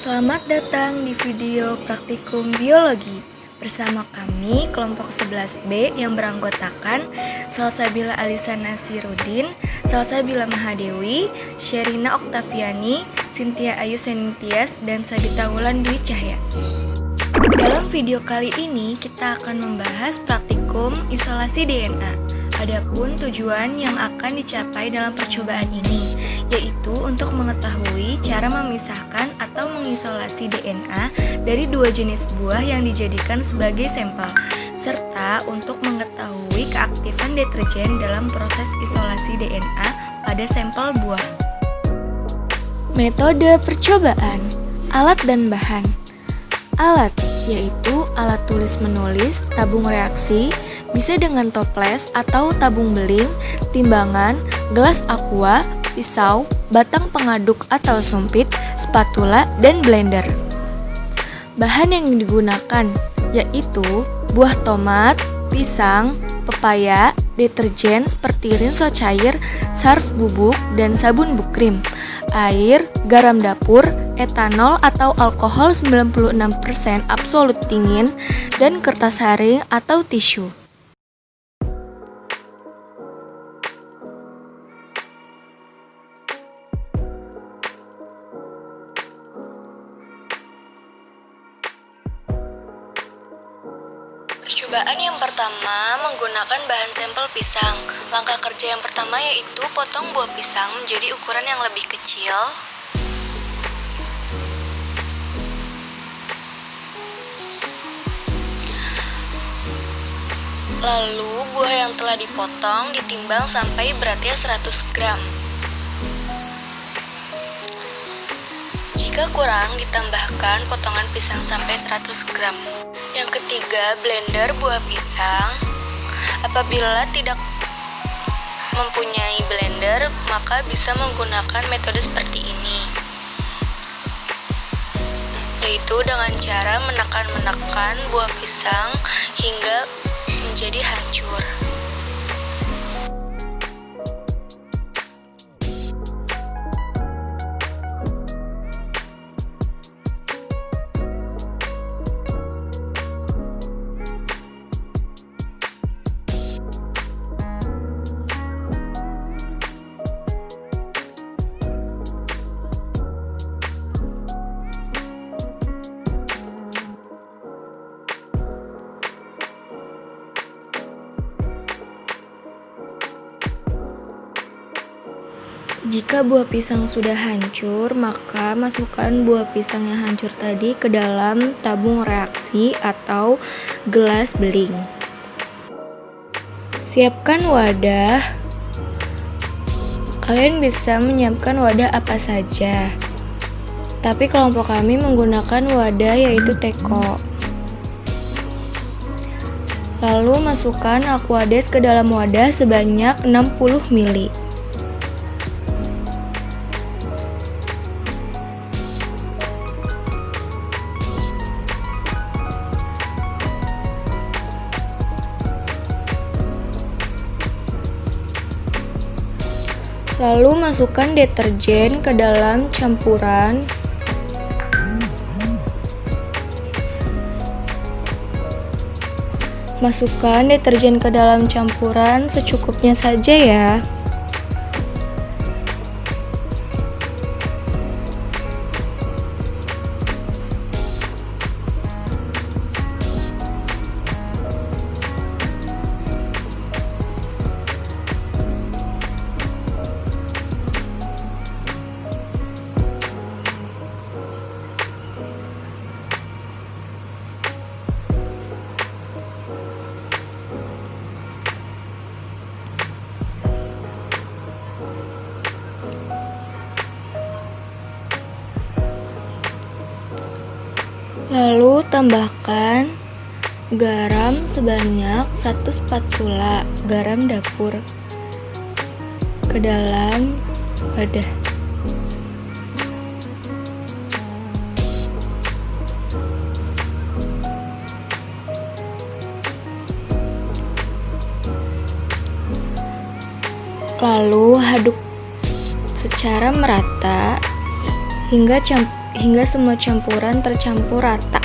Selamat datang di video praktikum biologi bersama kami kelompok 11B yang beranggotakan Salsabila Alisa Nasirudin, Salsabila Mahadewi, Sherina Oktaviani, Cynthia Ayu Senintias, dan Sabita Wulan Dwi Cahya. Dalam video kali ini kita akan membahas praktikum isolasi DNA. Adapun tujuan yang akan dicapai dalam percobaan ini, yaitu untuk mengetahui cara memisahkan atau mengisolasi DNA dari dua jenis buah yang dijadikan sebagai sampel, serta untuk mengetahui keaktifan deterjen dalam proses isolasi DNA pada sampel buah. Metode percobaan, alat dan bahan. Alat, yaitu alat tulis-menulis, tabung reaksi, bisa dengan toples atau tabung beling, timbangan, gelas aqua, pisau, batang pengaduk atau sumpit, spatula, dan blender. Bahan yang digunakan yaitu buah tomat, pisang, pepaya, deterjen seperti rinso cair, sarf bubuk, dan sabun bukrim, air, garam dapur, etanol atau alkohol 96% absolut dingin, dan kertas haring atau tisu. Percobaan yang pertama menggunakan bahan sampel pisang. Langkah kerja yang pertama yaitu potong buah pisang menjadi ukuran yang lebih kecil. Lalu buah yang telah dipotong ditimbang sampai beratnya 100 gram. Jika kurang, ditambahkan potongan pisang sampai 100 gram. Yang ketiga, blender buah pisang. Apabila tidak mempunyai blender, maka bisa menggunakan metode seperti ini, yaitu dengan cara menekan buah pisang hingga menjadi hancur. Jika buah pisang sudah hancur, maka masukkan buah pisang yang hancur tadi ke dalam tabung reaksi atau gelas beling. Siapkan wadah. Kalian bisa menyiapkan wadah apa saja, tapi kelompok kami menggunakan wadah yaitu teko. Lalu masukkan aquades ke dalam wadah sebanyak 60 ml. Lalu masukkan deterjen ke dalam campuran. Masukkan deterjen ke dalam campuran secukupnya saja ya. Lalu tambahkan garam sebanyak 1 spatula garam dapur ke dalam wadah. Lalu aduk secara merata hingga hingga semua campuran tercampur rata.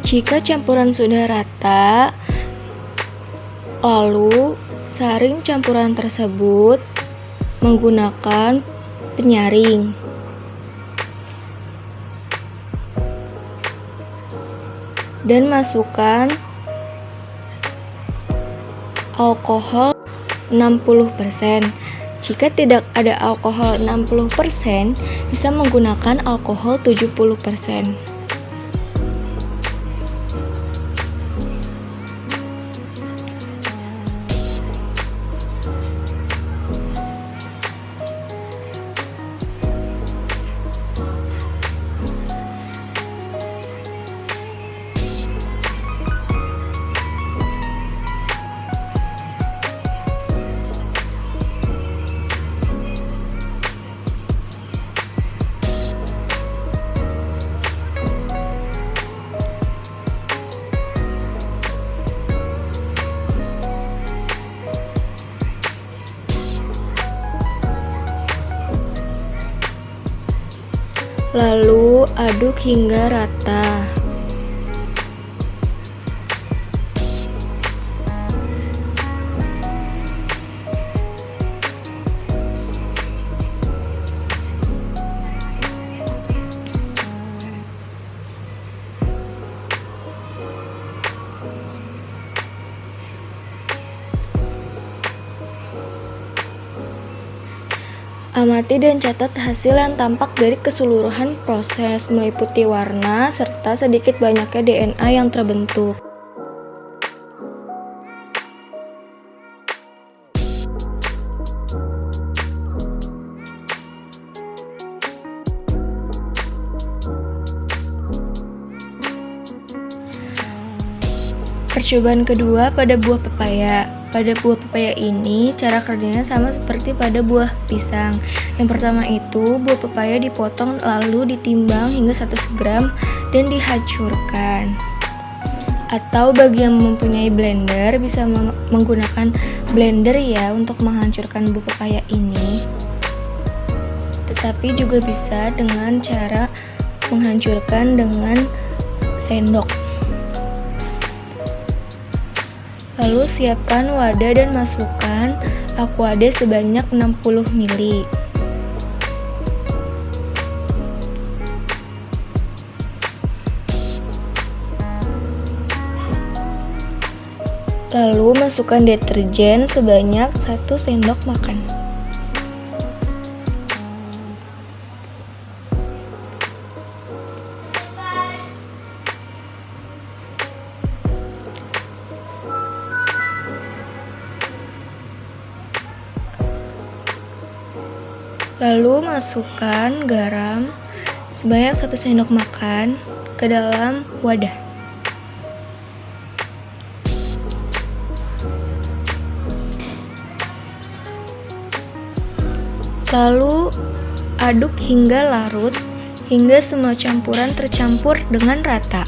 Jika campuran sudah rata, lalu saring campuran tersebut menggunakan penyaring. Dan masukkan alkohol 60%. Jika tidak ada alkohol 60%, bisa menggunakan alkohol 70%. Lalu aduk hingga rata. Amati dan catat hasil yang tampak dari keseluruhan proses, meliputi warna serta sedikit banyaknya DNA yang terbentuk. Percobaan kedua pada buah pepaya. Pada buah pepaya ini, cara kerjanya sama seperti pada buah pisang. Yang pertama itu, buah pepaya dipotong lalu ditimbang hingga 100 gram dan dihancurkan. Atau bagi yang mempunyai blender, bisa menggunakan blender ya untuk menghancurkan buah pepaya ini. Tetapi juga bisa dengan cara menghancurkan dengan sendok. Lalu siapkan wadah dan masukkan aquade sebanyak 60 ml. Lalu masukkan deterjen sebanyak 1 sendok makan. Lalu masukkan garam sebanyak 1 sendok makan ke dalam wadah. Lalu aduk hingga larut, hingga semua campuran tercampur dengan rata.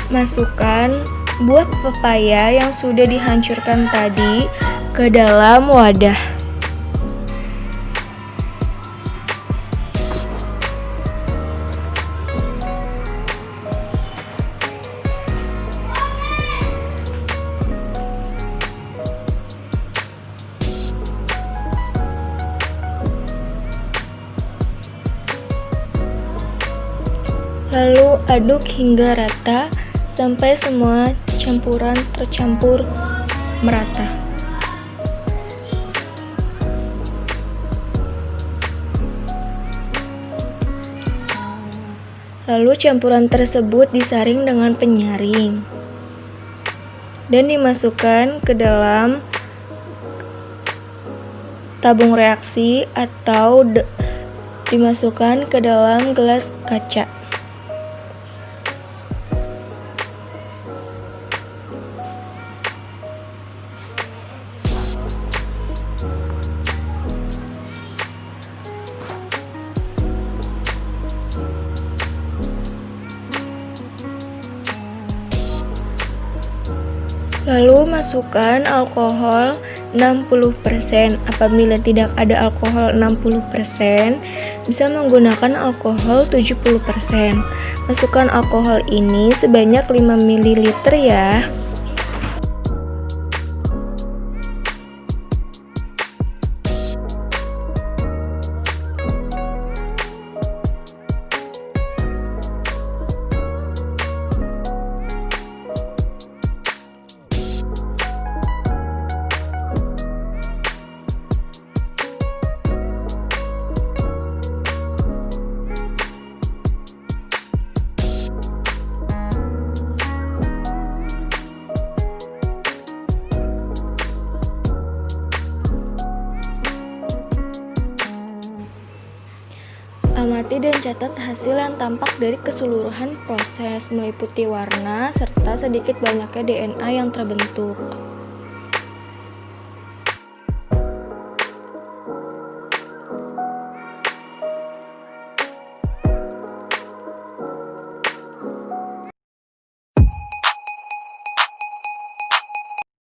Masukkan buah pepaya yang sudah dihancurkan tadi ke dalam wadah. Lalu aduk hingga rata sampai semua campuran tercampur merata. Lalu campuran tersebut disaring dengan penyaring dan dimasukkan ke dalam tabung reaksi atau dimasukkan ke dalam gelas kaca. Lalu masukkan alkohol 60%. Apabila tidak ada alkohol 60%, bisa menggunakan alkohol 70%. Masukkan alkohol ini sebanyak 5 ml ya. Amati dan catat hasil yang tampak dari keseluruhan proses, meliputi warna serta sedikit banyaknya DNA yang terbentuk.